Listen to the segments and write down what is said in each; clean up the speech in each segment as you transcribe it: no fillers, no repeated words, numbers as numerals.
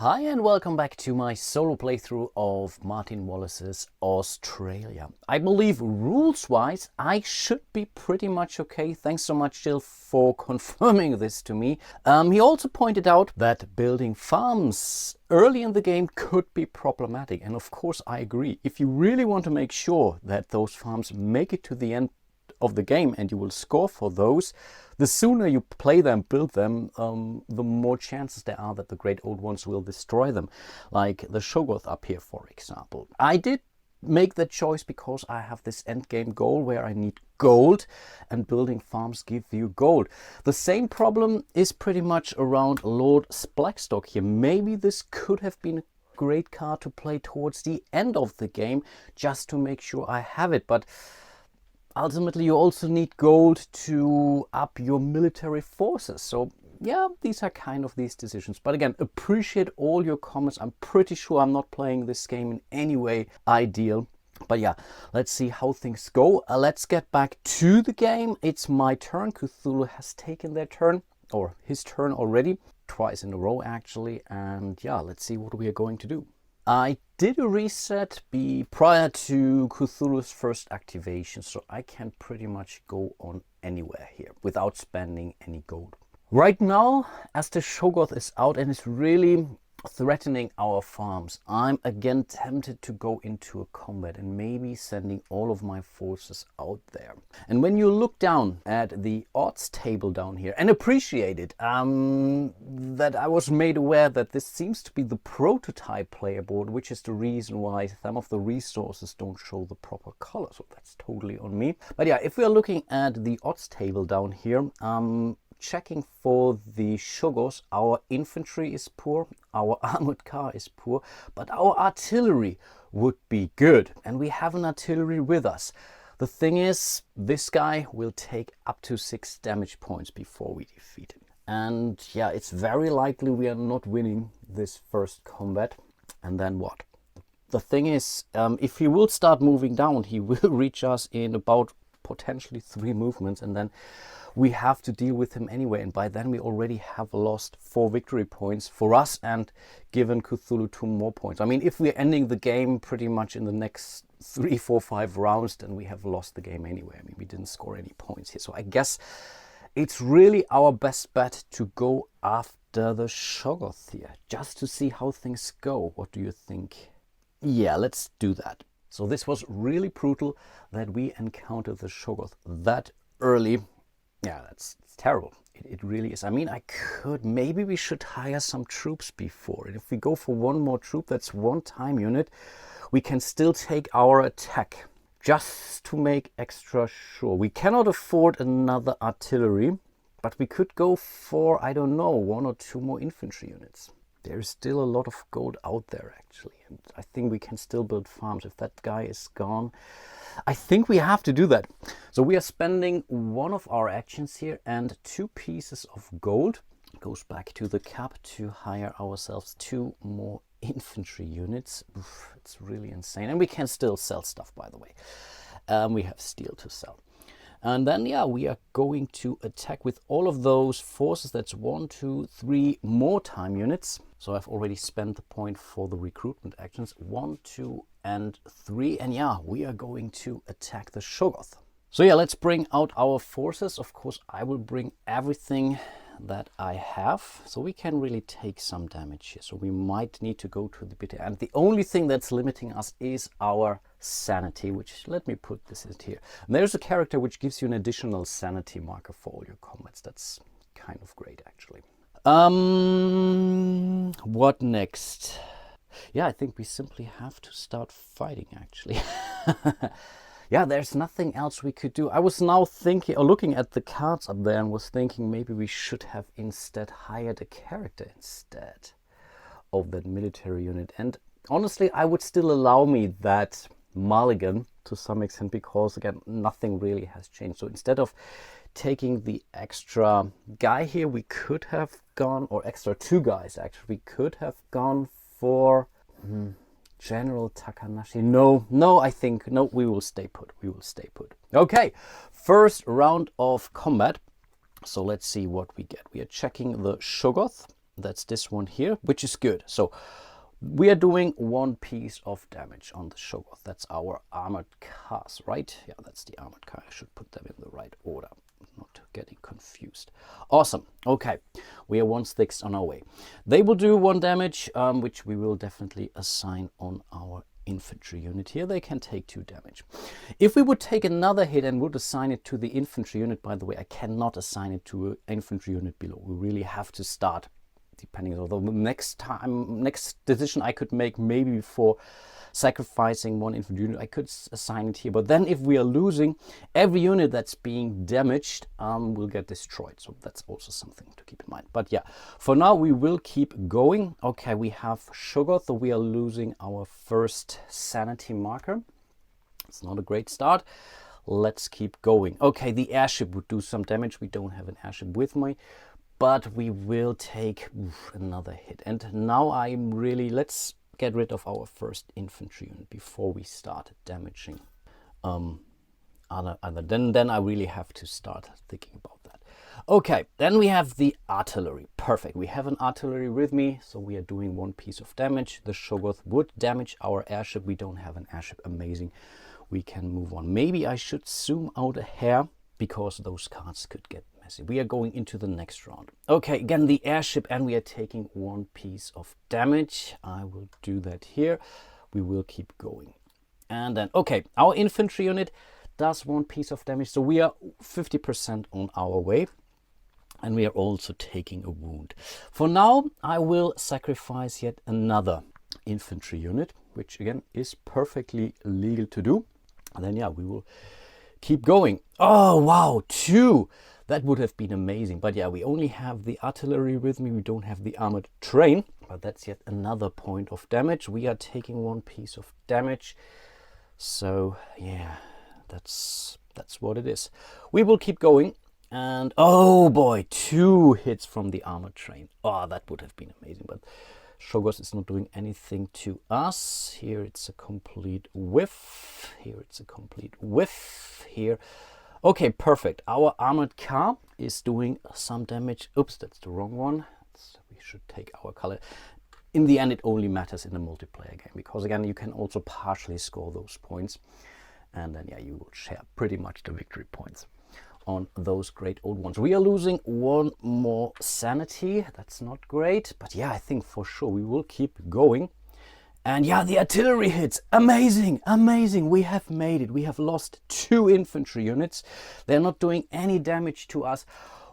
Hi and welcome back to my solo playthrough of Martin Wallace's AuZtralia. I believe rules-wise I should be pretty much okay. Thanks so much, Jill, for confirming this to me. He also pointed out that building farms early in the game could be problematic, and of course I agree. If you really want to make sure that those farms make it to the end of the game and you will score for those, the sooner you play them, build them, the more chances there are that the great old ones will destroy them, like the Shoggoth up here, for example. I did make that choice because I have this end game goal where I need gold, and building farms give you gold. The same problem is pretty much around Lord Blackstock here. Maybe this could have been a great card to play towards the end of the game just to make sure I have it, but ultimately you also need gold to up your military forces. So yeah, these are kind of these decisions. But again, appreciate all your comments. I'm pretty sure I'm not playing this game in any way ideal. But yeah, let's see how things go. Let's get back to the game. It's my turn. Cthulhu has taken their turn, or his turn already, twice in a row actually. And yeah, let's see what we are going to do. I did a reset prior to Cthulhu's first activation, so I can pretty much go on anywhere here without spending any gold. Right now, as the Shoggoth is out and is really threatening our farms, I'm again tempted to go into a combat and maybe sending all of my forces out there. And when you look down at the odds table down here, and appreciate it, that I was made aware that this seems to be the prototype player board, which is the reason why some of the resources don't show the proper color. So that's totally on me. But yeah, if we're looking at the odds table down here, checking for the Shoggoths, our infantry is poor, our armored car is poor, but our artillery would be good. And we have an artillery with us. The thing is, this guy will take up to 6 damage points before we defeat him. And yeah, it's very likely we are not winning this first combat. And then what? The thing is, if he will start moving down, he will reach us in about potentially 3 movements, and then we have to deal with him anyway, and by then we already have lost 4 victory points for us and given Cthulhu 2 more points. I mean, if we're ending the game pretty much in the next 3, 4, 5 rounds, then we have lost the game anyway. I mean, we didn't score any points here, so I guess it's really our best bet to go after the Shoggoth here, just to see how things go. What do you think? Yeah, let's do that. So this was really brutal that we encountered the Shoggoth that early. Yeah, it's terrible. It really is. I mean, maybe we should hire some troops before. And if we go for 1 more troop, that's 1 time unit, we can still take our attack just to make extra sure. We cannot afford another artillery, but we could go for, I don't know, 1 or 2 more infantry units. There is still a lot of gold out there actually, and I think we can still build farms. If that guy is gone, I think we have to do that. So we are spending 1 of our actions here and 2 pieces of gold. It goes back to the cap to hire ourselves 2 more infantry units. Oof, it's really insane. And we can still sell stuff, by the way. We have steel to sell. And then, yeah, we are going to attack with all of those forces. That's 1, 2, 3 more time units. So I've already spent the point for the recruitment actions. 1, 2, and 3. And yeah, we are going to attack the Shoggoth. So yeah, let's bring out our forces. Of course, I will bring everything that I have, so we can really take some damage here. So we might need to go to the bitter, and the only thing that's limiting us is our sanity, which, let me put this in here. And there's a character which gives you an additional sanity marker for all your combats. That's kind of great actually. What next? Yeah, I think we simply have to start fighting actually. Yeah, there's nothing else we could do. I was now thinking, or looking at the cards up there, and was thinking maybe we should have instead hired a character instead of that military unit. And honestly, I would still allow me that mulligan to some extent, because again, nothing really has changed. So instead of taking the extra guy here, we could have gone, or extra 2 guys actually, we could have gone for General Takanashi. No, I think, no, we will stay put. We will stay put. Okay, first round of combat. So let's see what we get. We are checking the Shoggoth. That's this one here, which is good. So we are doing 1 piece of damage on the Shoggoth. That's our armored cars, right? Yeah, that's the armored car. I should put them in the right order, not getting confused. Awesome. Okay, we are 1 sticks on our way. They will do 1 damage, which we will definitely assign on our infantry unit here. They can take 2 damage. If we would take another hit and would assign it to the infantry unit, by the way, I cannot assign it to an infantry unit below. We really have to start depending on the next decision I could make, maybe before sacrificing 1 infantry unit, I could assign it here. But then if we are losing, every unit that's being damaged will get destroyed. So that's also something to keep in mind. But yeah, for now we will keep going. Okay, we have Shoggoth, so we are losing our first sanity marker. It's not a great start. Let's keep going. Okay, the airship would do some damage. We don't have an airship with me, but we will take another hit. And now I'm really, let's get rid of our first infantry unit before we start damaging then I really have to start thinking about that. Okay, then we have the artillery. Perfect, we have an artillery with me, so we are doing 1 piece of damage. The Shoggoth would damage our airship. We don't have an airship. Amazing, we can move on. Maybe I should zoom out a hair, because those cards could get messy. We are going into the next round. Okay, again the airship, and we are taking 1 piece of damage. I will do that here. We will keep going. And then, okay, our infantry unit does 1 piece of damage, so we are 50% on our way. And we are also taking a wound. For now, I will sacrifice yet another infantry unit, which again is perfectly legal to do. And then yeah, we will keep going. Oh wow, 2! That would have been amazing. But yeah, we only have the artillery with me. We don't have the armored train. But that's yet another point of damage. We are taking 1 piece of damage. So yeah, that's what it is. We will keep going. And oh boy, 2 hits from the armored train. Oh, that would have been amazing. But Shoggoth is not doing anything to us. Here it's a complete whiff. Here it's a complete whiff. Here. Okay, perfect. Our armored car is doing some damage. Oops, that's the wrong one. We should take our color. In the end, it only matters in a multiplayer game, because again, you can also partially score those points. And then yeah, you will share pretty much the victory points on those great old ones. We are losing 1 more sanity. That's not great, but yeah, I think for sure we will keep going. And yeah, the artillery hits. Amazing, amazing. We have made it. We have lost 2 infantry units. They're not doing any damage to us.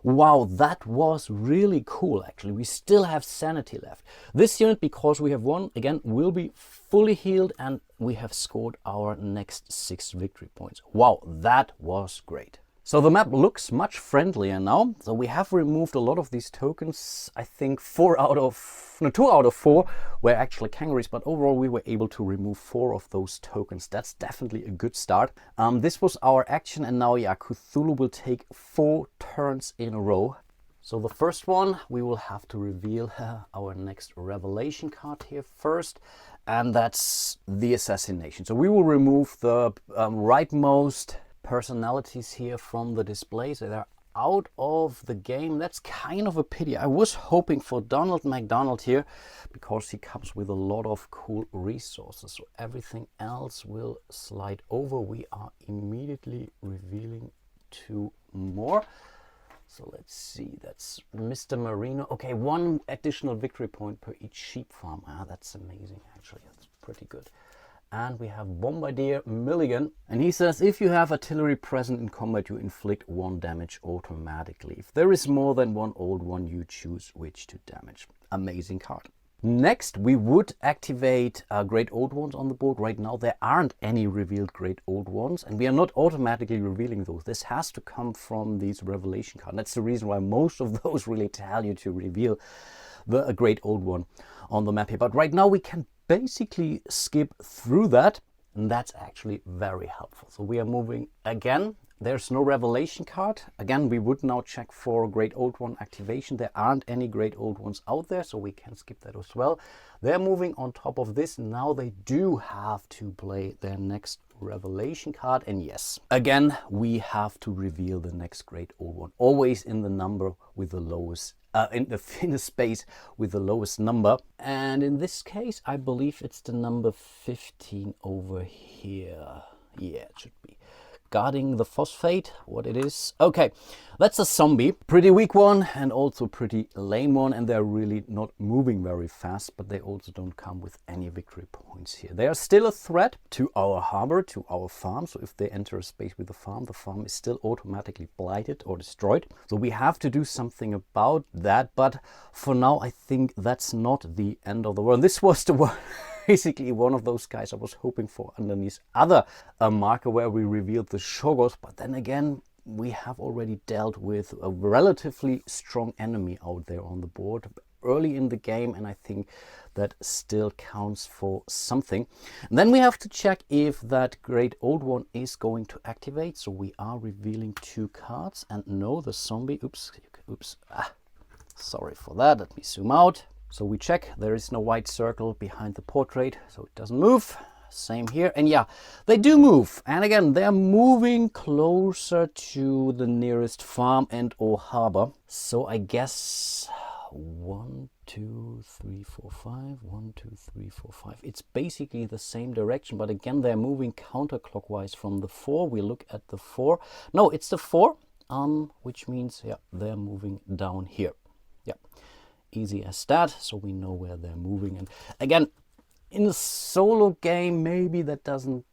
Wow, that was really cool, actually. We still have sanity left. This unit, because we have won, again, will be fully healed, and we have scored our next 6 victory points. Wow, that was great. So the map looks much friendlier now. So we have removed a lot of these tokens. I think 2 out of 4 were actually kangaroos, but overall we were able to remove 4 of those tokens. That's definitely a good start. This was our action, and now yeah, Cthulhu will take 4 turns in a row. So the first one, we will have to reveal our next revelation card here first, and that's the assassination. So we will remove the rightmost personalities here from the display, so they're out of the game. That's kind of a pity. I was hoping for Donald McDonald here, because he comes with a lot of cool resources, so everything else will slide over. We are immediately revealing 2 more. So let's see, that's Mr. Marino. Okay, 1 additional victory point per each sheep farm. That's amazing, actually. That's pretty good. And we have Bombardier Milligan, and he says if you have artillery present in combat, you inflict 1 damage automatically. If there is more than 1 old one, you choose which to damage. Amazing card. Next, we would activate Great Old Ones on the board. Right now, there aren't any revealed Great Old Ones, and we are not automatically revealing those. This has to come from these revelation cards. That's the reason why most of those really tell you to reveal the Great Old One on the map here. But right now, we can basically skip through that, and that's actually very helpful. So we are moving again. There's no revelation card. Again, we would now check for Great Old One activation. There aren't any Great Old Ones out there, so we can skip that as well. They're moving on top of this. Now they do have to play their next revelation card, and yes, again, we have to reveal the next Great Old One, always in the number with the lowest in the thinnest space with the lowest number. And in this case, I believe it's the number 15 over here. Yeah, it should be. Guarding the phosphate, what it is. Okay, that's a zombie. Pretty weak one and also pretty lame one, and they're really not moving very fast, but they also don't come with any victory points here. They are still a threat to our harbor, to our farm. So if they enter a space with the farm is still automatically blighted or destroyed. So we have to do something about that. But for now, I think that's not the end of the world. This was the one. Basically one of those guys I was hoping for underneath other marker where we revealed the Shoggoth, but then again we have already dealt with a relatively strong enemy out there on the board early in the game, and I think that still counts for something. And then we have to check if that great old one is going to activate. So we are revealing 2 cards, and no, the zombie, sorry for that, let me zoom out. So we check, there is no white circle behind the portrait, so it doesn't move. Same here, and yeah, they do move. And again, they're moving closer to the nearest farm and or harbor. So I guess 1, 2, 3, 4, 5, 1, 2, 3, 4, 5. It's basically the same direction, but again, they're moving counterclockwise from the 4. We look at the 4. No, it's the 4, which means, yeah, they're moving down here. Yeah. Easy as that, so we know where they're moving. And again, in a solo game, maybe that doesn't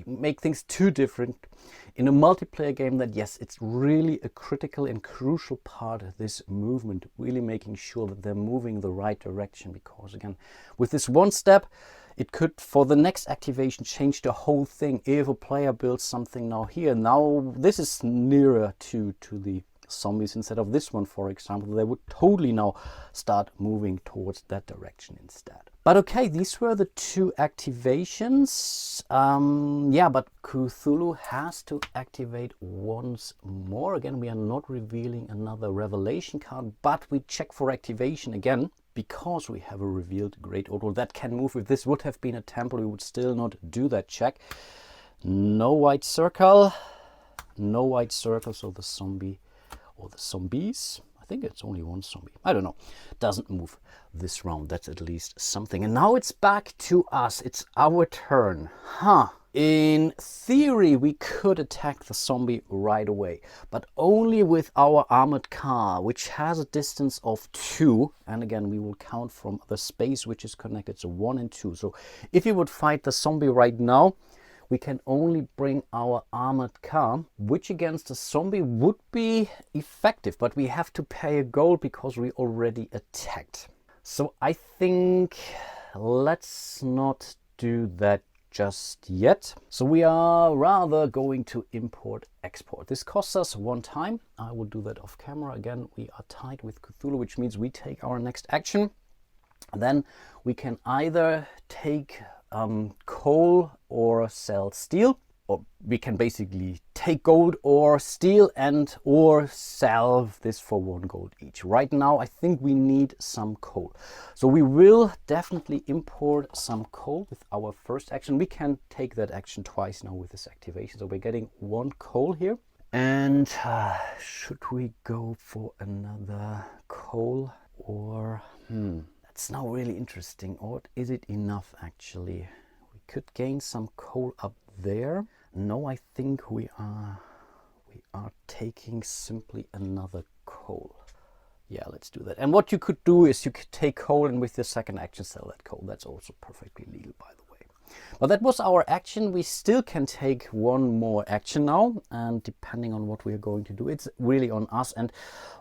make things too different. In a multiplayer game, that yes, it's really a critical and crucial part of this movement, really making sure that they're moving the right direction, because again, with this one step, it could, for the next activation, change the whole thing. If a player builds something now here, now this is nearer to the zombies instead of this one, for example, they would totally now start moving towards that direction instead. But okay, these were the 2 activations. Yeah, but Cthulhu has to activate once more. Again, we are not revealing another revelation card, but we check for activation again because we have a revealed great old one that can move. If this would have been a temple, we would still not do that check. No white circle, no white circle, so the zombie or the zombies, I think it's only one zombie, I don't know, doesn't move this round. That's at least something. And now it's back to us. It's our turn. In theory, we could attack the zombie right away, but only with our armored car, which has a distance of 2. And again, we will count from the space which is connected, so 1 and 2. So if you would fight the zombie right now, we can only bring our armored car, which against a zombie would be effective, but we have to pay a gold because we already attacked. So I think let's not do that just yet. So we are rather going to import-export. This costs us 1 time. I will do that off camera. Again, we are tied with Cthulhu, which means we take our next action. Then we can either take coal or sell steel, or we can basically take gold or steel and or sell this for 1 gold each. Right now I think we need some coal, so we will definitely import some coal with our first action. We can take that action twice now with this activation, so we're getting 1 coal here. And should we go for another coal, or that's now really interesting. Or is it enough actually? We could gain some coal up there. No, I think we are taking simply another coal. Yeah, let's do that. And what you could do is you could take coal and with your second action sell that coal. That's also perfectly legal, by the way. But that was our action. We still can take 1 more action now, and depending on what we are going to do, it's really on us. And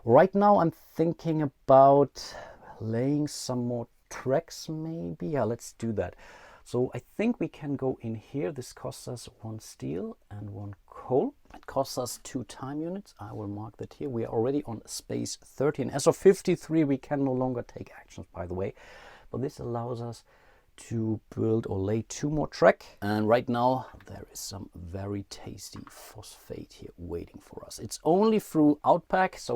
right now I'm thinking about laying some more tracks maybe. Yeah, let's do that. So I think we can go in here. This costs us 1 steel and 1 coal. It costs us 2 time units. I will mark that here. We are already on space 13. As of 53, we can no longer take actions, by the way. But this allows us to build or lay 2 more track. And right now there is some very tasty phosphate here waiting for us. It's only through outpack, so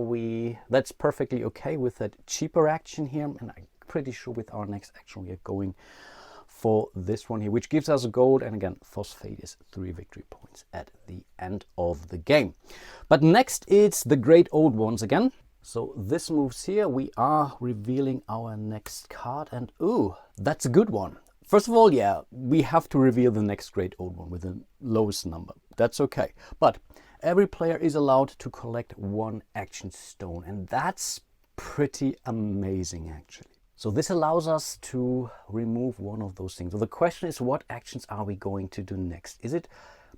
that's perfectly okay with that cheaper action here. And I'm pretty sure with our next action we are going for this one here, which gives us a gold. And again, phosphate is 3 victory points at the end of the game. But next it's the great old ones again. So this moves here. We are revealing our next card, and ooh, that's a good one. First of all, yeah, we have to reveal the next great old one with the lowest number. That's okay. But every player is allowed to collect one action stone, and that's pretty amazing actually. So this allows us to remove one of those things. So the question is, what actions are we going to do next? Is it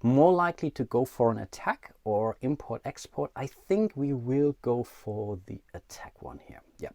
more likely to go for an attack or import export? I think we will go for the attack one here. Yeah.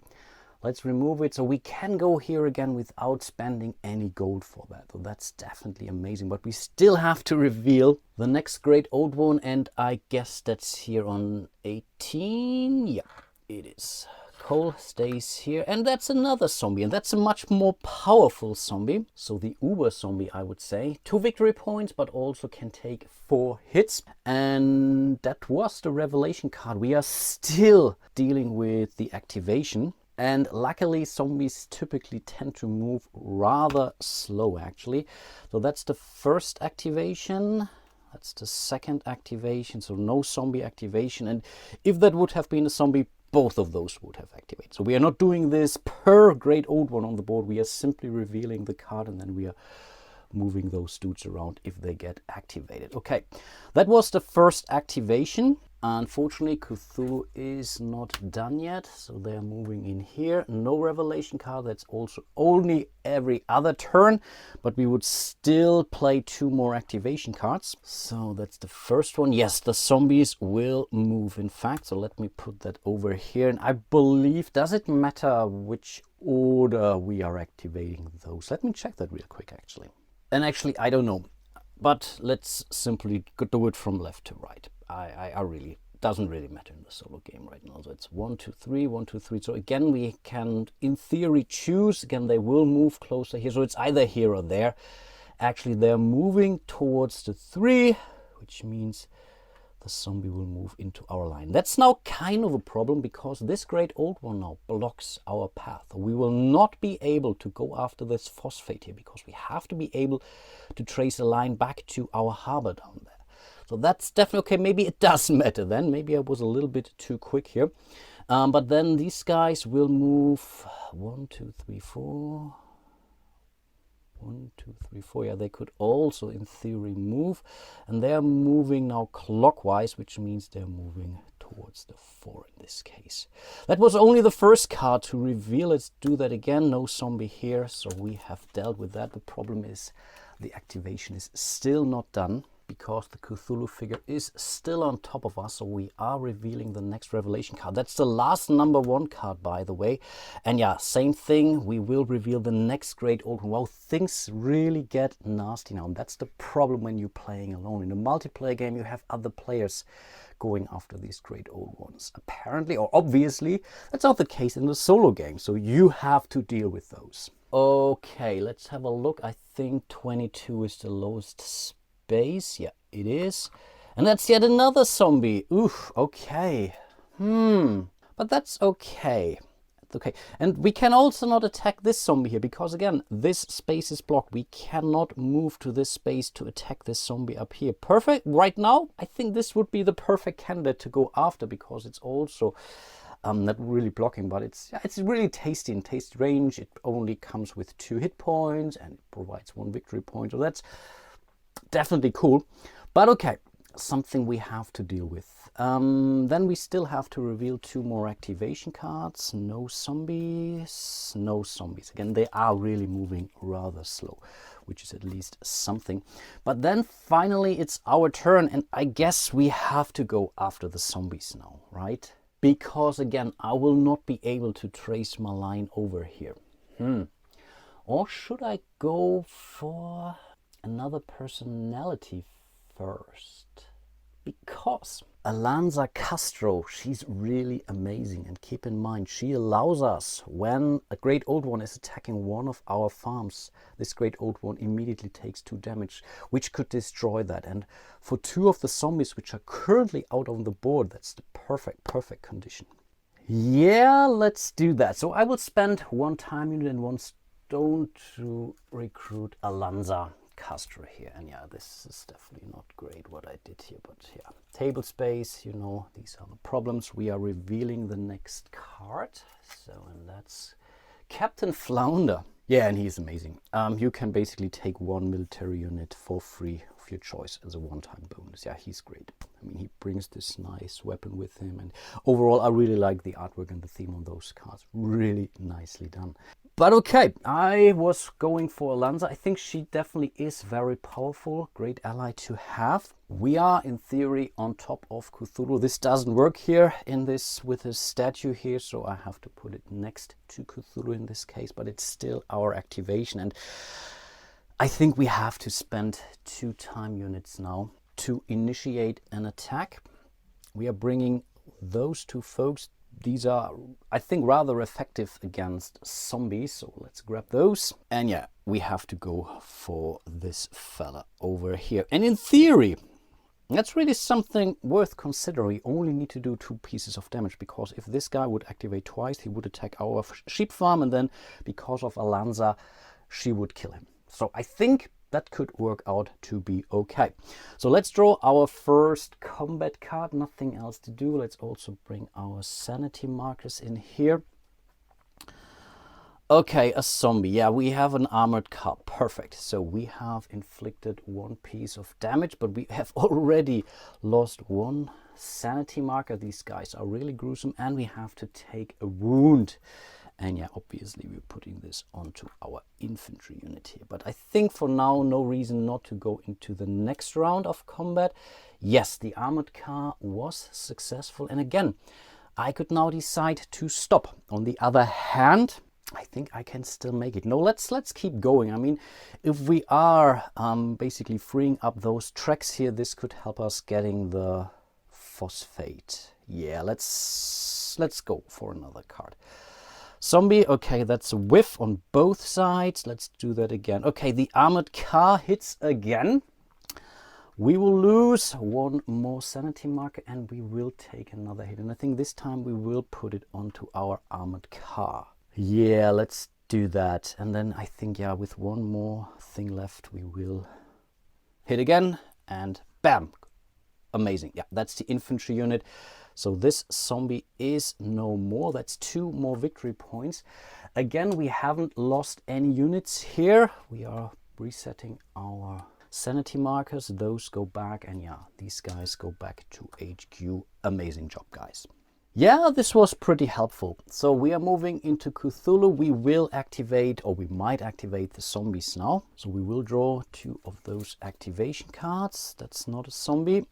Let's remove it. So we can go here again without spending any gold for that. So that's definitely amazing. But we still have to reveal the next great old one. And I guess that's here on 18. Yeah, it is. Cole stays here. And that's another zombie. And that's a much more powerful zombie. So the Uber zombie, I would say. 2 victory points, but also can take 4 hits. And that was the revelation card. We are still dealing with the activation. And luckily, zombies typically tend to move rather slow, actually. So that's the first activation. That's the second activation. So no zombie activation. And if that would have been a zombie, both of those would have activated. So we are not doing this per great old one on the board. We are simply revealing the card, and then we are moving those dudes around if they get activated. Okay, that was the first activation. Unfortunately, Cthulhu is not done yet, so they're moving in here. No revelation card. That's also only every other turn, but we would still play 2 more activation cards. So that's the first one. Yes, the zombies will move, in fact. So let me put that over here. And I believe, does it matter which order we are activating those? Let me check that real quick, actually. And actually, I don't know, but let's simply do it from left to right. I really, doesn't really matter in the solo game right now. So it's 1, 2, 3, 1, 2, 3. So again, we can, in theory, choose. Again, they will move closer here. So it's either here or there. Actually, they're moving towards the 3, which means the zombie will move into our line. That's now kind of a problem because this great old one now blocks our path. We will not be able to go after this phosphate here because we have to be able to trace a line back to our harbor down there. So that's definitely okay. Maybe it does matter then. Maybe I was a little bit too quick here. But then these guys will move 1, 2, 3, 4. 1, 2, 3, 4. Yeah, they could also, in theory, move. And they're moving now clockwise, which means they're moving towards the 4 in this case. That was only the first card to reveal. Let's do that again. No zombie here, so we have dealt with that. The problem is the activation is still not done, because the Cthulhu figure is still on top of us. So we are revealing the next revelation card. That's the last number 1 card, by the way. And yeah, same thing. We will reveal the next great old one. Well, things really get nasty now. And that's the problem when you're playing alone. In a multiplayer game, you have other players going after these great old ones. Apparently, or obviously, that's not the case in the solo game. So you have to deal with those. Okay, let's have a look. I think 22 is the lowest space. Yeah, it is. And that's yet another zombie. Oof, okay. But that's okay. Okay. And we can also not attack this zombie here because, again, this space is blocked. We cannot move to this space to attack this zombie up here. Perfect. Right now, I think this would be the perfect candidate to go after because it's also not really blocking, but it's really tasty in taste range. It only comes with 2 hit points and it provides 1 victory point. So that's definitely cool. But okay, something we have to deal with. Then we still have to reveal 2 more activation cards. No zombies. No zombies. Again, they are really moving rather slow, which is at least something. But then finally it's our turn, and I guess we have to go after the zombies now, right? Because again, I will not be able to trace my line over here. Or should I go for another personality first? Because Alonza Castro, she's really amazing. And keep in mind, she allows us, when a great old one is attacking one of our farms, this great old one immediately takes 2 damage, which could destroy that. And for 2 of the zombies which are currently out on the board, that's the perfect condition. Yeah, let's do that. So I will spend 1 time unit and 1 stone to recruit Alonza caster here. And yeah, this is definitely not great what I did here, but yeah, table space, you know, these are the problems. We are revealing the next card. So, and that's Captain Flounder. Yeah, and he's amazing. You can basically take one military unit for free of your choice as a one-time bonus. Yeah, he's great. I mean, he brings this nice weapon with him, and overall I really like the artwork and the theme on those cards. Really nicely done. But okay, I was going for Alanza. I think she definitely is very powerful, great ally to have. We are in theory on top of Cthulhu. This doesn't work here in this with his statue here, so I have to put it next to Cthulhu in this case, but it's still our activation, and I think we have to spend 2 time units now to initiate an attack. We are bringing those 2 folks. These are, I think, rather effective against zombies, so let's grab those. And yeah, we have to go for this fella over here. And in theory, that's really something worth considering. You only need to do 2 pieces of damage, because if this guy would activate twice, he would attack our sheep farm, and then because of Alanza, she would kill him. So I think that could work out to be okay. So let's draw our first combat card. Nothing else to do. Let's also bring our sanity markers in here. Okay, a zombie. Yeah, we have an armored car. Perfect. So we have inflicted 1 piece of damage, but we have already lost 1 sanity marker. These guys are really gruesome, and we have to take a wound. And yeah, obviously we're putting this onto our infantry unit here. But I think for now, no reason not to go into the next round of combat. Yes, the armored car was successful. And again, I could now decide to stop. On the other hand, I think I can still make it. No, let's keep going. I mean, if we are basically freeing up those tracks here, this could help us getting the phosphate. Yeah, let's go for another card. Zombie, okay, that's a whiff on both sides. Let's do that again. Okay, the armored car hits again. We will lose 1 more sanity marker, and we will take another hit. And I think this time we will put it onto our armored car. Yeah, let's do that. And then I think, yeah, with 1 more thing left, we will hit again, and bam. Amazing. Yeah, that's the infantry unit. So this zombie is no more. That's 2 more victory points. Again, we haven't lost any units here. We are resetting our sanity markers. Those go back, and yeah, these guys go back to HQ. Amazing job, guys. Yeah, this was pretty helpful. So we are moving into Cthulhu. We will activate, or we might activate, the zombies now. So we will draw 2 of those activation cards. That's not a zombie.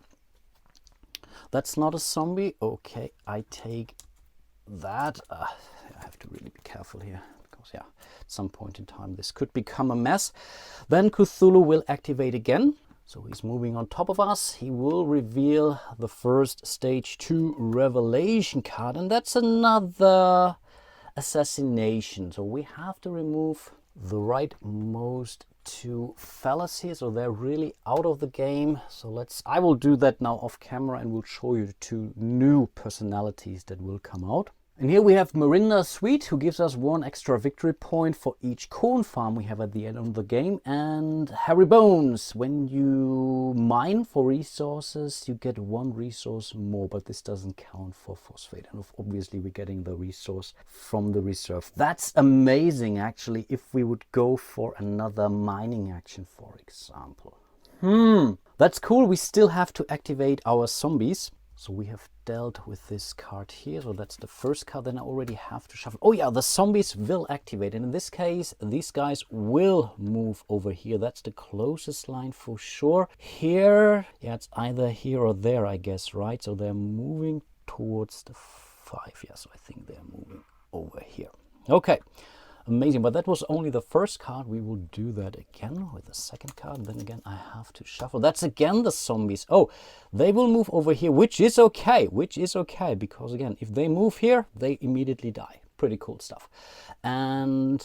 That's not a zombie. Okay, I take that. I have to really be careful here, because yeah, at some point in time this could become a mess. Then Cthulhu will activate again. So he's moving on top of us. He will reveal the first stage 2 revelation card, and that's another assassination. So we have to remove the rightmost 2 fellas here, so they're really out of the game. So I will do that now off camera, and we'll show you 2 new personalities that will come out. And here we have Mirinda Sweet, who gives us 1 extra victory point for each corn farm we have at the end of the game. And Harry Bones, when you mine for resources, you get 1 resource more, but this doesn't count for phosphate. And obviously we're getting the resource from the reserve. That's amazing, actually, if we would go for another mining action, for example. That's cool. We still have to activate our zombies. So we have dealt with this card here. So that's the first card. Then I already have to shuffle. Oh yeah, the zombies will activate. And in this case, these guys will move over here. That's the closest line for sure. Here, yeah, it's either here or there, I guess, right? So they're moving towards the 5. Yeah, so I think they're moving over here. Okay. Amazing, but that was only the first card. We will do that again with the second card. And then again, I have to shuffle. That's again the zombies. Oh, they will move over here, which is okay. Because again, if they move here, they immediately die. pretty cool stuff. And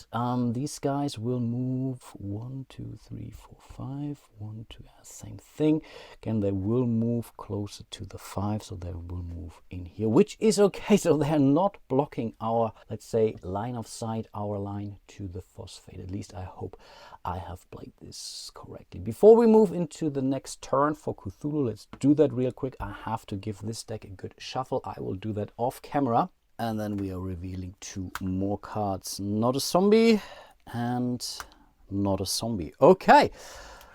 these guys will move 1, 2, 3, 4, 5. 1, 2, same thing. Again, they will move closer to the 5, so they will move in here, which is okay. So they're not blocking our, let's say, line of sight, our line to the phosphate. At least I hope I have played this correctly. Before we move into the next turn for Cthulhu, let's do that real quick. I have to give this deck a good shuffle. I will do that off camera. And then we are revealing 2 more cards. Not a zombie and not a zombie. Okay.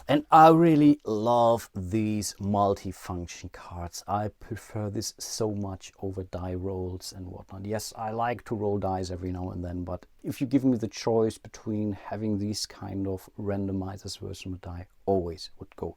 And I really love these multi-function cards. I prefer this so much over die rolls and whatnot. Yes, I like to roll dice every now and then, but if you give me the choice between having these kind of randomizers versus a die, always would go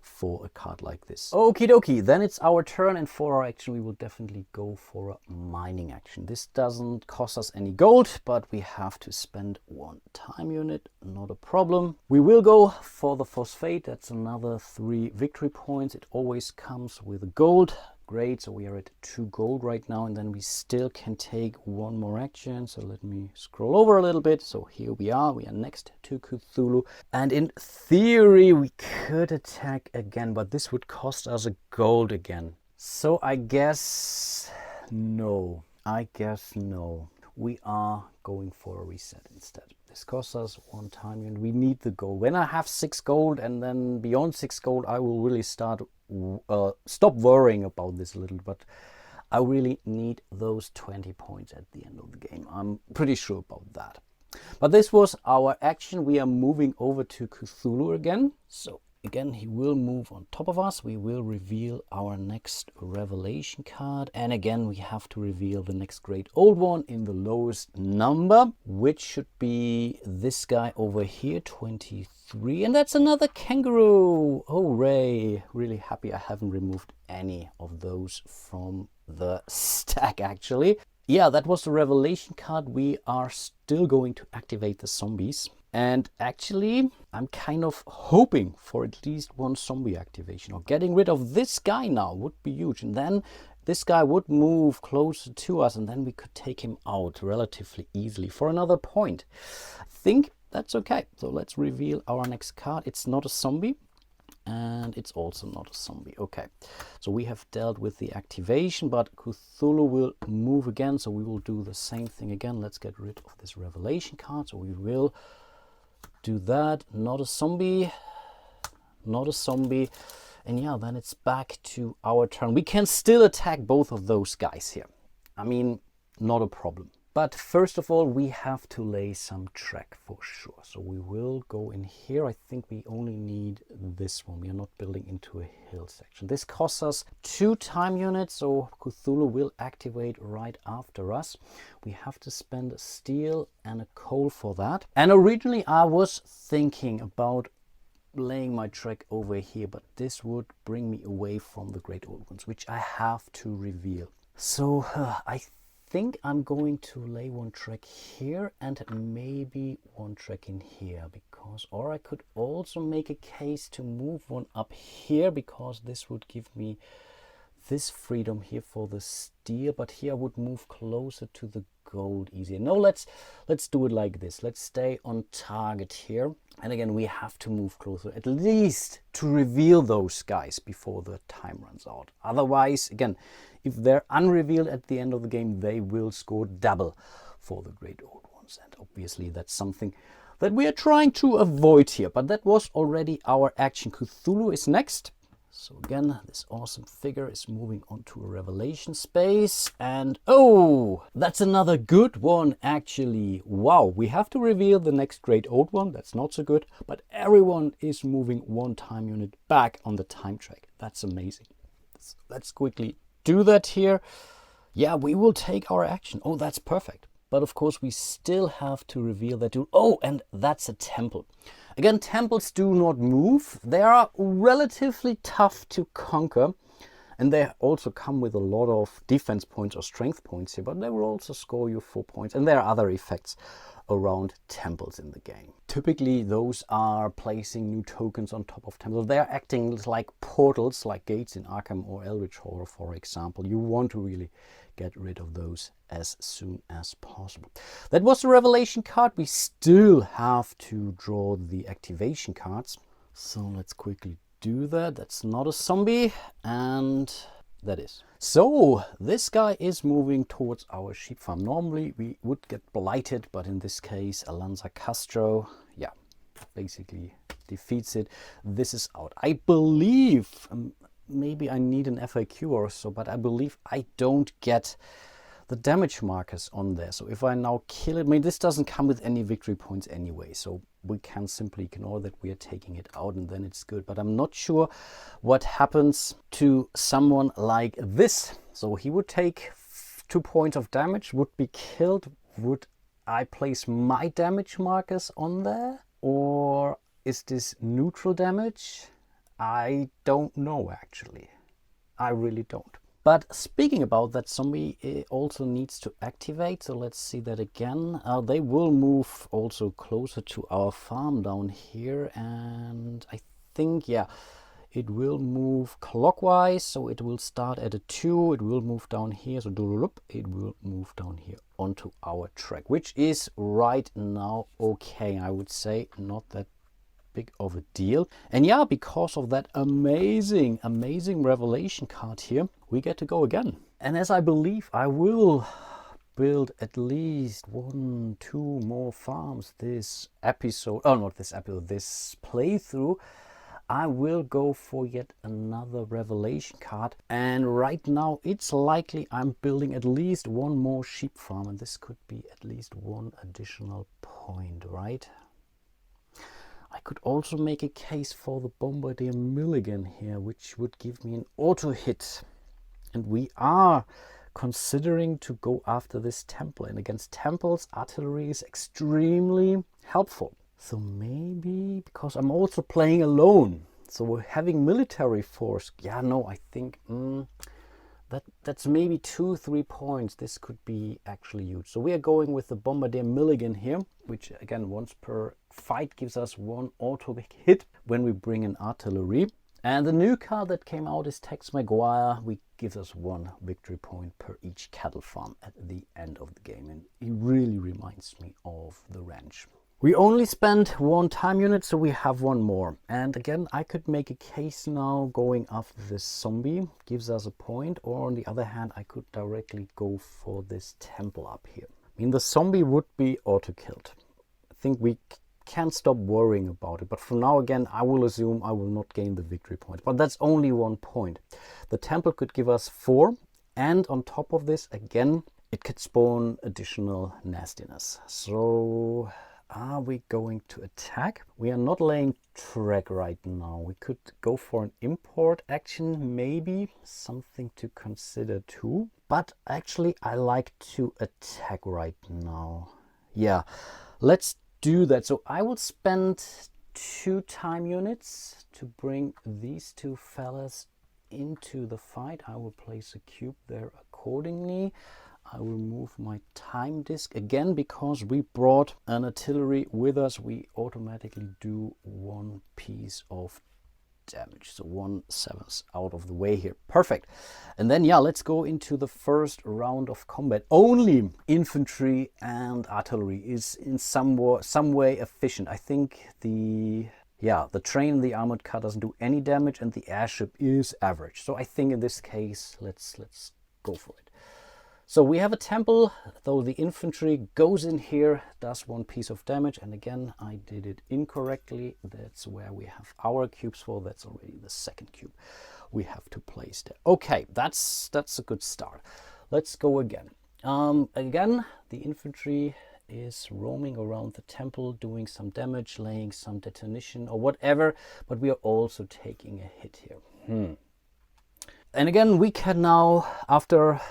for a card like this. Okie dokie, then it's our turn, and for our action we will definitely go for a mining action. This doesn't cost us any gold, but we have to spend 1 time unit, not a problem. We will go for the phosphate, that's another 3 victory points. It always comes with gold. Great, so we are at 2 gold right now, and then we still can take 1 more action. So let me scroll over a little bit. So here we are next to Cthulhu, and in theory we could attack again, but this would cost us a gold again. So I guess no. We are going for a reset instead. This costs us 1 time unit. We need the gold. When I have 6 gold and then beyond 6 gold, I will really stop worrying about this a little, but I really need those 20 points at the end of the game. I'm pretty sure about that. But this was our action. We are moving over to Cthulhu again. So again, he will move on top of us. We will reveal our next revelation card. And again, we have to reveal the next great old one in the lowest number, which should be this guy over here, 23. And that's another kangaroo. Hooray. Really happy I haven't removed any of those from the stack, actually. Yeah, that was the revelation card. We are still going to activate the zombies. And actually, I'm kind of hoping for at least 1 zombie activation, or getting rid of this guy now would be huge. And then this guy would move closer to us, and then we could take him out relatively easily for another point. I think that's okay. So let's reveal our next card. It's not a zombie, and it's also not a zombie. Okay, so we have dealt with the activation, but Cthulhu will move again, so we will do the same thing again. Let's get rid of this revelation card. So we will do that. Not a zombie, not a zombie. And yeah, then it's back to our turn. We can still attack both of those guys here. I mean, not a problem. But first of all, we have to lay some track for sure. So we will go in here. I think we only need this one. We are not building into a hill section. This costs us 2 time units, so Cthulhu will activate right after us. We have to spend a steel and a coal for that. And originally I was thinking about laying my track over here, but this would bring me away from the great old ones, which I have to reveal. So I think I'm going to lay 1 track here and maybe 1 track in here, because, or I could also make a case to move 1 up here, because this would give me this freedom here for the steel, but here I would move closer to the gold easier. No, let's do it like this. Let's stay on target here, and again we have to move closer at least to reveal those guys before the time runs out. Otherwise, again, if they're unrevealed at the end of the game, they will score double for the great old ones, and obviously that's something that we are trying to avoid here. But that was already our action. Cthulhu is next. So again, this awesome figure is moving onto a revelation space, and oh, that's another good one actually. Wow, we have to reveal the next great old one. That's not so good, but everyone is moving 1 time unit back on the time track. That's amazing. Let's quickly do that here. Yeah, we will take our action. Oh, that's perfect. But of course we still have to reveal that dude. Oh, and that's a temple. Again, temples do not move. They are relatively tough to conquer, and they also come with a lot of defense points or strength points here, but they will also score you 4 points, and there are other effects around temples in the game. Typically those are placing new tokens on top of temples. They're acting like portals, like gates in Arkham or Eldritch Horror, for example. You want to really get rid of those as soon as possible. That was the revelation card. We still have to draw the activation cards. So let's quickly do that. That's not a zombie, and that is. So this guy is moving towards our sheep farm. Normally we would get blighted, but in this case Alonso Castro, yeah, basically defeats it. This is out. I believe, maybe I need an FAQ or so, but I believe I don't get the damage markers on there. So if I now kill it, I mean, this doesn't come with any victory points anyway, so we can simply ignore that we are taking it out and then it's good. But I'm not sure what happens to someone like this. So he would take 2 points of damage, would be killed. Would I place my damage markers on there? Or is this neutral damage? I don't know, actually. I really don't. But speaking about that, zombie also needs to activate. So let's see that again. They will move also closer to our farm down here. And I think, yeah, it will move clockwise. So it will start at a 2. It will move down here. So it will move down here onto our track, which is right now okay, I would say. Not that big of a deal. And yeah, because of that amazing revelation card here, we get to go again. And as I believe I will build at least 1, 2 more farms this episode, oh, not this episode, this playthrough, I will go for yet another revelation card. And right now it's likely I'm building at least 1 more sheep farm, and this could be at least 1 additional point, right? I could also make a case for the Bombardier Milligan here, which would give me an auto hit. And we are considering to go after this temple. And against temples, artillery is extremely helpful. So maybe, because I'm also playing alone, so having military force, yeah, no, I think that's maybe 2-3 points. This could be actually huge. So we are going with the Bombardier Milligan here, which again, once per fight gives us 1 auto hit when we bring in artillery. And the new card that came out is Tex Maguire, which gives us 1 victory point per each cattle farm at the end of the game. And he really reminds me of the ranch. We only spent 1 time unit, so we have 1 more. And again, I could make a case now going after this zombie, gives us a point. Or on the other hand, I could directly go for this temple up here. I mean, the zombie would be auto-killed. I think we can't stop worrying about it, but for now, again, I will assume I will not gain the victory point, but that's only 1 point. The temple could give us 4, and on top of this, again, it could spawn additional nastiness. So are we going to attack? We are not laying track right now. We could go for an import action, maybe something to consider too, but actually I like to attack right now. Yeah, let's do that. So I will spend 2 time units to bring these 2 fellas into the fight. I will place a cube there accordingly. I will move my time disk again, because we brought an artillery with us. We automatically do 1 piece of damage, so 1/7 out of the way here. Perfect. And then yeah, let's go into the first round of combat. Only infantry and artillery is in some way efficient. I think the train, the armored car, doesn't do any damage, and the airship is average. So I think in this case, let's go for it. So we have a temple, though the infantry goes in here, does 1 piece of damage, and again, I did it incorrectly. That's where we have our cubes for. That's already the 2nd cube we have to place there. Okay, that's a good start. Let's go again. Again, the infantry is roaming around the temple, doing some damage, laying some detonation or whatever, but we are also taking a hit here. And again, we can now, after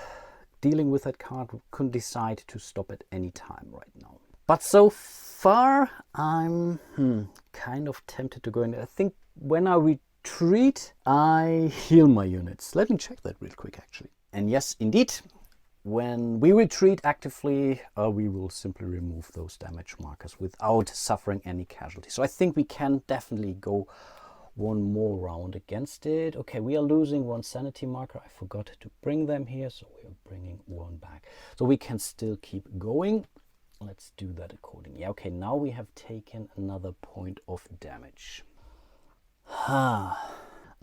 dealing with that card, couldn't decide to stop at any time right now. But so far, I'm kind of tempted to go in. I think when I retreat, I heal my units. Let me check that real quick, actually. And yes, indeed, when we retreat actively, we will simply remove those damage markers without suffering any casualties. So I think we can definitely go one more round against it. Okay, we are losing one sanity marker. I forgot to bring them here, so we are bringing one back. So we can still keep going. Let's do that accordingly. Okay, now we have taken another point of damage.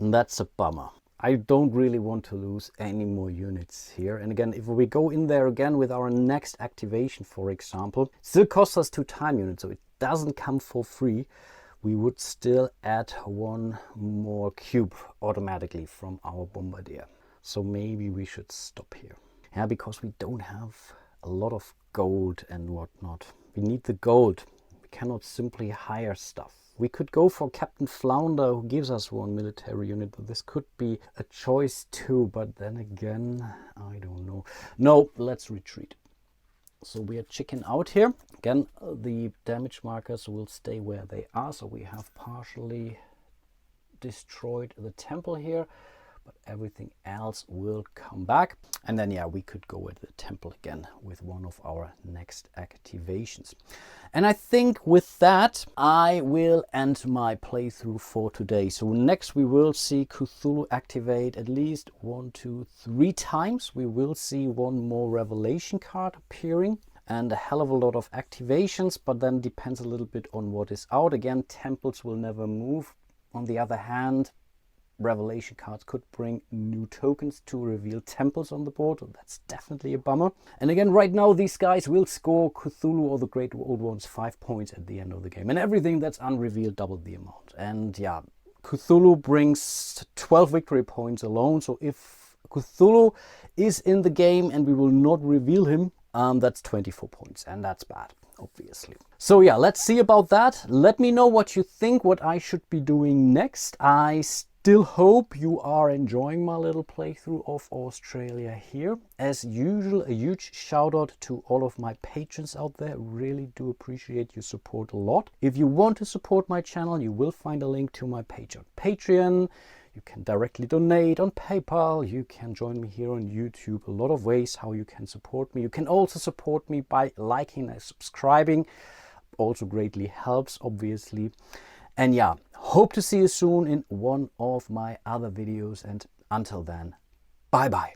That's a bummer. I don't really want to lose any more units here. And again, if we go in there again with our next activation, for example, it still costs us 2 time units, so it doesn't come for free. We would still add one more cube automatically from our bombardier. So maybe we should stop here. Yeah, because we don't have a lot of gold and whatnot. We need the gold. We cannot simply hire stuff. We could go for Captain Flounder, who gives us 1 military unit, but this could be a choice too. But then again, I don't know. No, let's retreat. So we are checking out here. Again, the damage markers will stay where they are. So we have partially destroyed the temple here, but everything else will come back. And then, yeah, we could go at the temple again with one of our next activations. And I think with that, I will end my playthrough for today. So next we will see Cthulhu activate at least 1, 2, 3 times. We will see one more revelation card appearing and a hell of a lot of activations, but then depends a little bit on what is out. Again, temples will never move. On the other hand, revelation cards could bring new tokens to reveal temples on the board. That's definitely a bummer. And again, right now these guys will score Cthulhu or the Great Old Ones 5 points at the end of the game, and everything that's unrevealed doubled the amount. And yeah, Cthulhu brings 12 victory points alone. So if Cthulhu is in the game and we will not reveal him, that's 24 points, and that's bad, obviously. So yeah, let's see about that. Let me know what you think, what I should be doing next. I still hope you are enjoying my little playthrough of AuZtralia here. As usual, a huge shout out to all of my patrons out there. Really do appreciate your support a lot. If you want to support my channel, you will find a link to my page on Patreon. You can directly donate on PayPal. You can join me here on YouTube. A lot of ways how you can support me. You can also support me by liking and subscribing. Also greatly helps, obviously. And yeah, hope to see you soon in one of my other videos. And until then, bye bye.